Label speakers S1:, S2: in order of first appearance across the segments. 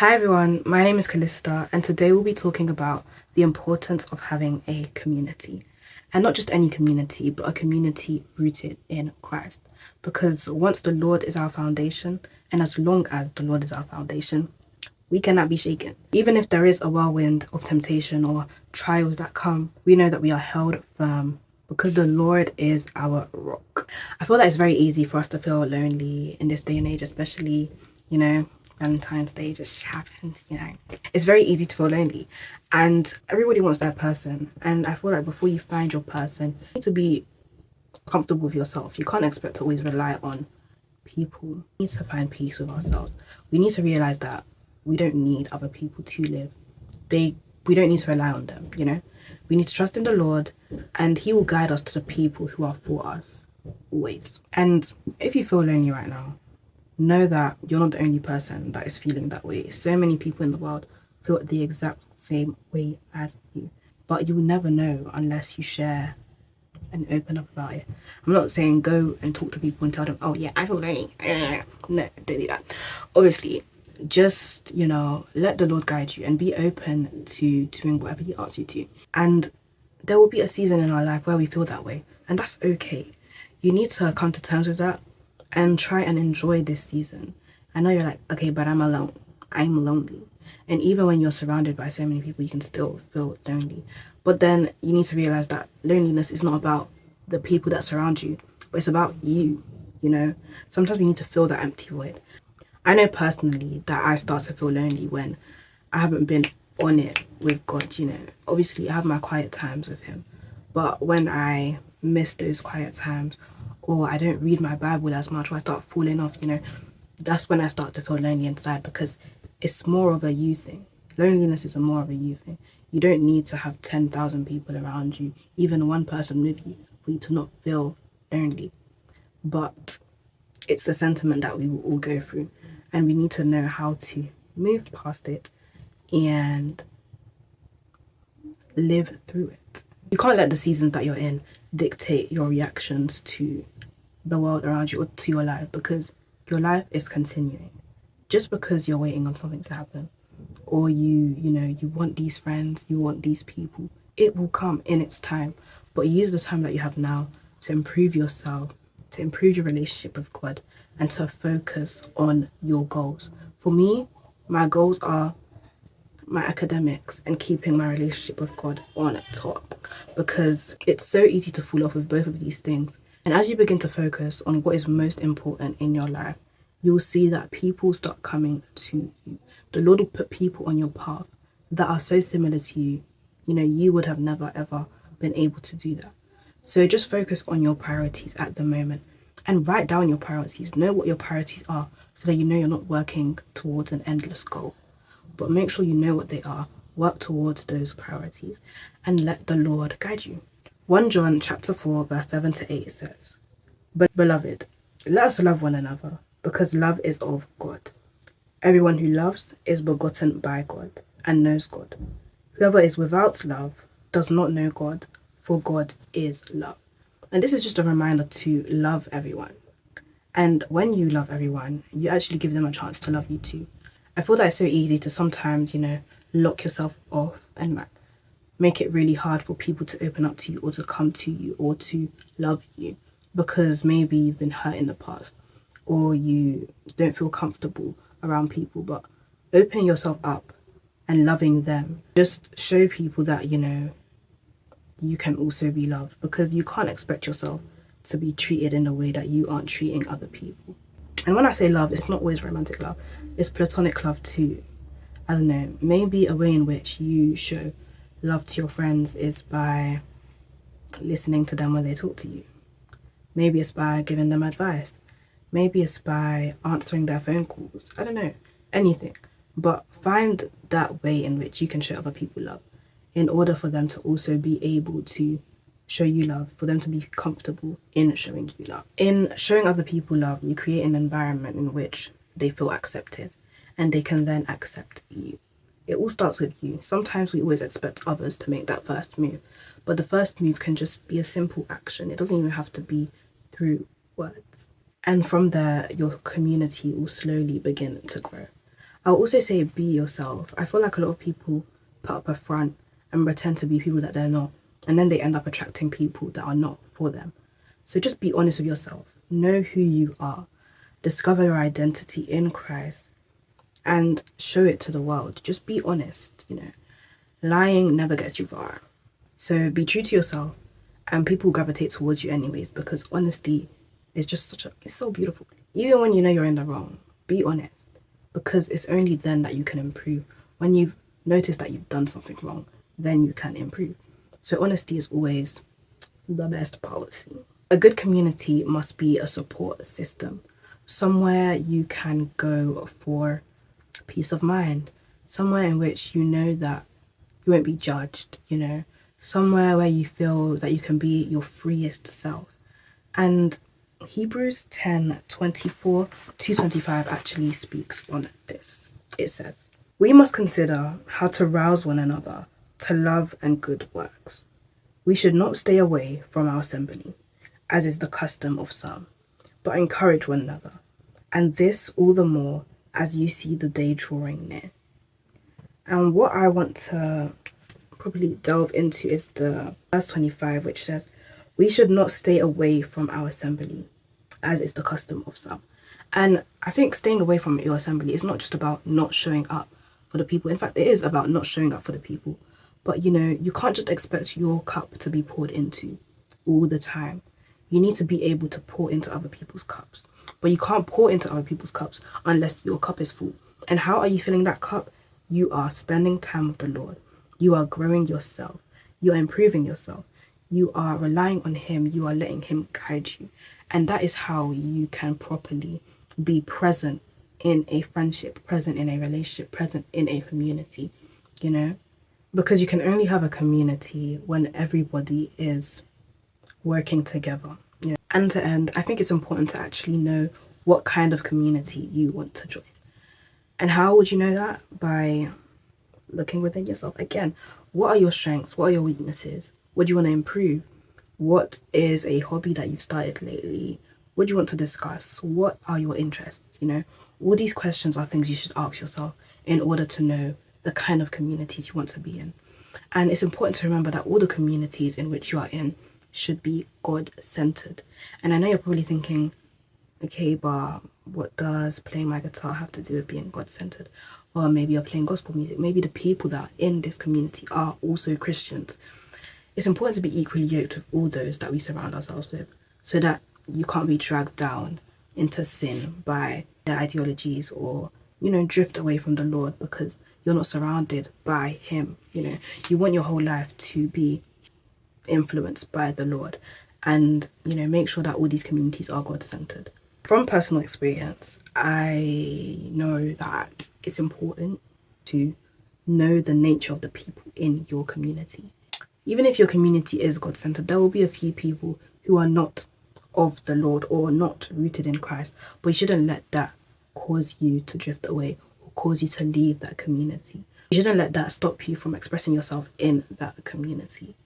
S1: Hi everyone, my name is Callista, and today we'll be talking about the importance of having a community. And not just any community, but a community rooted in Christ. Because once the Lord is our foundation, and as long as the Lord is our foundation, we cannot be shaken. Even if there is a whirlwind of temptation or trials that come, we know that we are held firm because the Lord is our rock. I feel that it's very easy for us to feel lonely in this day and age, especially, Valentine's Day just happened. It's very easy to feel lonely. And everybody wants that person. And I feel like before you find your person, you need to be comfortable with yourself. You can't expect to always rely on people. We need to find peace with ourselves. We need to realize that we don't need other people to live. We don't need to rely on them. We need to trust in the Lord, and He will guide us to the people who are for us always. And if you feel lonely right now, know that you're not the only person that is feeling that way. So many people in the world feel the exact same way as you, but you will never know unless you share and open up about it. I'm not saying go and talk to people and tell them, oh yeah, I feel lonely. No, don't do that. Obviously, just let the Lord guide you and be open to doing whatever He asks you to. And there will be a season in our life where we feel that way, and that's okay. You need to come to terms with that and try and enjoy this season. I know you're like, okay, but I'm alone. I'm lonely. And even when you're surrounded by so many people, you can still feel lonely. But then you need to realize that loneliness is not about the people that surround you, but it's about you. Sometimes we need to fill that empty void. I know personally that I start to feel lonely when I haven't been on it with God. Obviously, I have my quiet times with Him. But when I miss those quiet times, or I don't read my Bible as much, or I start falling off, that's when I start to feel lonely inside, because it's more of a you thing. Loneliness is more of a you thing. You don't need to have 10,000 people around you, even one person with you, for you to not feel lonely. But it's a sentiment that we will all go through, and we need to know how to move past it and live through it. You can't let the seasons that you're in dictate your reactions to the world around you or to your life, because your life is continuing. Just because you're waiting on something to happen, or you want these friends, you want these people, it will come in its time. But use the time that you have now to improve yourself, to improve your relationship with God, and to focus on your goals. For me, my goals are my academics and keeping my relationship with God on top, because it's so easy to fall off with both of these things. And as you begin to focus on what is most important in your life, you'll see that people start coming to you. The Lord will put people on your path that are so similar to you. You would have never ever been able to do that. So just focus on your priorities at the moment and write down your priorities. Know what your priorities are so that you're not working towards an endless goal. But make sure you know what they are. Work towards those priorities and let the Lord guide you. 1 John chapter 4 verse 7 to 8 says, "But beloved, let us love one another, because love is of God. Everyone who loves is begotten by God and knows God. Whoever is without love does not know God, for God is love." And this is just a reminder to love everyone. And when you love everyone, you actually give them a chance to love you too. I feel that it's so easy to sometimes, lock yourself off and like make it really hard for people to open up to you or to come to you or to love you, because maybe you've been hurt in the past or you don't feel comfortable around people. But opening yourself up and loving them, just show people that, you can also be loved, because you can't expect yourself to be treated in a way that you aren't treating other people. And when I say love, it's not always romantic love, it's platonic love too. I don't know, maybe a way in which you show love to your friends is by listening to them when they talk to you. Maybe it's by giving them advice. Maybe it's by answering their phone calls. I don't know, anything. But find that way in which you can show other people love, in order for them to also be able to show you love, for them to be comfortable in showing you love. In showing other people love, you create an environment in which they feel accepted and they can then accept you. It all starts with you. Sometimes we always expect others to make that first move, but the first move can just be a simple action. It doesn't even have to be through words. And from there, your community will slowly begin to grow. I'll also say be yourself. I feel like a lot of people put up a front and pretend to be people that they're not, and then they end up attracting people that are not for them. So just be honest with yourself. Know who you are. Discover your identity in Christ and show it to the world. Just be honest, Lying never gets you far. So be true to yourself and people gravitate towards you anyways because honesty is just it's so beautiful. Even when you know you're in the wrong, be honest because it's only then that you can improve. When you've noticed that you've done something wrong, then you can improve. So honesty is always the best policy. A good community must be a support system, somewhere you can go for peace of mind, somewhere in which you know that you won't be judged, somewhere where you feel that you can be your freest self. And Hebrews 10:24 to 25 actually speaks on this. It says, "We must consider how to rouse one another to love and good works. We should not stay away from our assembly, as is the custom of some, but encourage one another, and this all the more as you see the day drawing near." And what I want to probably delve into is the verse 25, which says, "We should not stay away from our assembly, as is the custom of some." And I think staying away from your assembly is not just about not showing up for the people. In fact, it is about not showing up for the people. But you can't just expect your cup to be poured into all the time. You need to be able to pour into other people's cups. But you can't pour into other people's cups unless your cup is full. And how are you filling that cup? You are spending time with the Lord. You are growing yourself. You are improving yourself. You are relying on Him. You are letting Him guide you. And that is how you can properly be present in a friendship, present in a relationship, present in a community, Because you can only have a community when everybody is working together. End to end, I think it's important to actually know what kind of community you want to join. And how would you know that? By looking within yourself. Again, what are your strengths? What are your weaknesses? What do you want to improve? What is a hobby that you've started lately? What do you want to discuss? What are your interests? All these questions are things you should ask yourself in order to know the kind of communities you want to be in. And it's important to remember that all the communities in which you are in should be God-centered. And I know you're probably thinking, okay, but what does playing my guitar have to do with being God-centered? Or maybe you're playing gospel music. Maybe the people that are in this community are also Christians. It's important to be equally yoked with all those that we surround ourselves with so that you can't be dragged down into sin by their ideologies or, drift away from the Lord because you're not surrounded by Him. You want your whole life to be influenced by the Lord and, make sure that all these communities are God-centered. From personal experience, I know that it's important to know the nature of the people in your community. Even if your community is God-centered, there will be a few people who are not of the Lord or not rooted in Christ, but you shouldn't let that cause you to drift away or cause you to leave that community. You shouldn't let that stop you from expressing yourself in that community.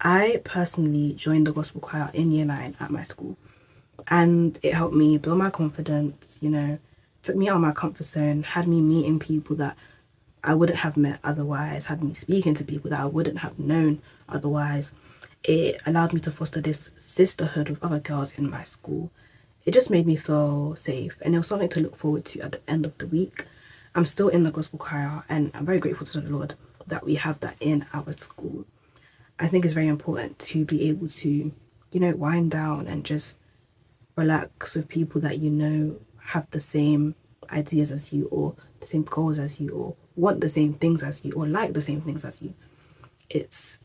S1: I personally joined the gospel choir in year 9 at my school, and it helped me build my confidence, took me out of my comfort zone, had me meeting people that I wouldn't have met otherwise, had me speaking to people that I wouldn't have known otherwise. It allowed me to foster this sisterhood with other girls in my school. It just made me feel safe, and it was something to look forward to at the end of the week. I'm still in the gospel choir, and I'm very grateful to the Lord that we have that in our school. I think it's very important to be able to, wind down and just relax with people that have the same ideas as you or the same goals as you or want the same things as you or like the same things as you. It's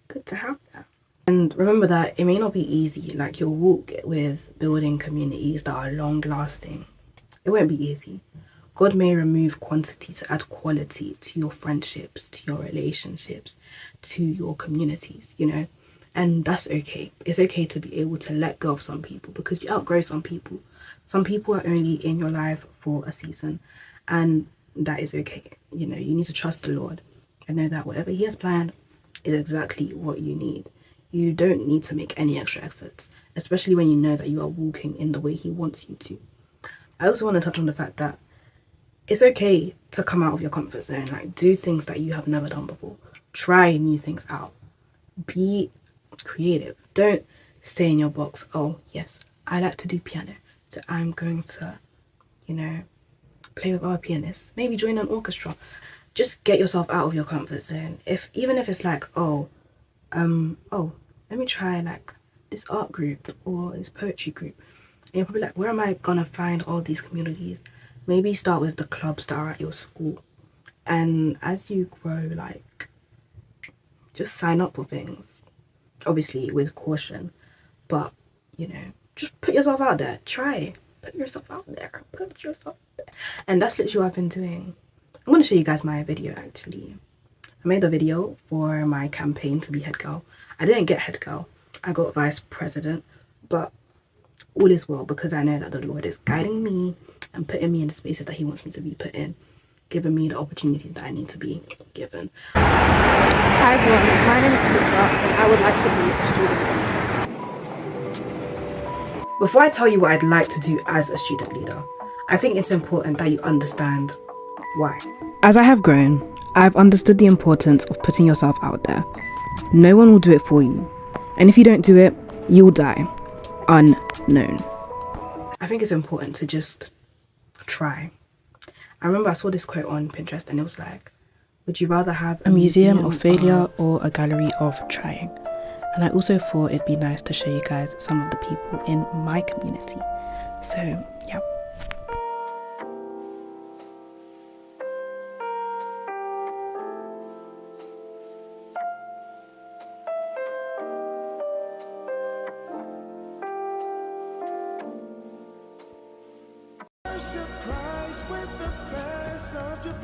S1: good to have that. And remember that it may not be easy, like your walk with building communities that are long lasting. It won't be easy. God may remove quantity to add quality to your friendships, to your relationships, to your communities, and that's okay. It's okay to be able to let go of some people because you outgrow some people. Some people are only in your life for a season, and that is okay. You need to trust the Lord and know that whatever He has planned is exactly what you need. You don't need to make any extra efforts, especially when you know that you are walking in the way He wants you to. I also want to touch on the fact that it's okay to come out of your comfort zone. Like, do things that you have never done before. Try new things out. Be creative. Don't stay in your box. Oh, yes, I like to do piano, so I'm going to, you know, play with other pianists. Maybe join an orchestra. Just get yourself out of your comfort zone. Even if it's like, oh, let me try like this art group or this poetry group. And you're probably like, where am I gonna find all these communities? Maybe start with the clubs that are at your school. And as you grow, like, just sign up for things. Obviously with caution. But, just put yourself out there. Try. Put yourself out there. Put yourself there. And that's literally what I've been doing. I'm gonna show you guys my video actually. I made a video for my campaign to be head girl. I didn't get head girl. I got vice president. But all is well because I know that the Lord is guiding me and putting me in the spaces that he wants me to be put in, giving me the opportunities that I need to be given. Hi everyone, my name is Krista and I would like to be a student leader. Before I tell you what I'd like to do as a student leader, I think it's important that you understand why. As I have grown, I've understood the importance of putting yourself out there. No one will do it for you. And if you don't do it, you'll die. Unknown. I think it's important to just try. I remember I saw this quote on Pinterest and it was like, would you rather have a museum of failure or a gallery of trying? And I also thought it'd be nice to show you guys some of the people in my community. So, yeah. Christ with the best of your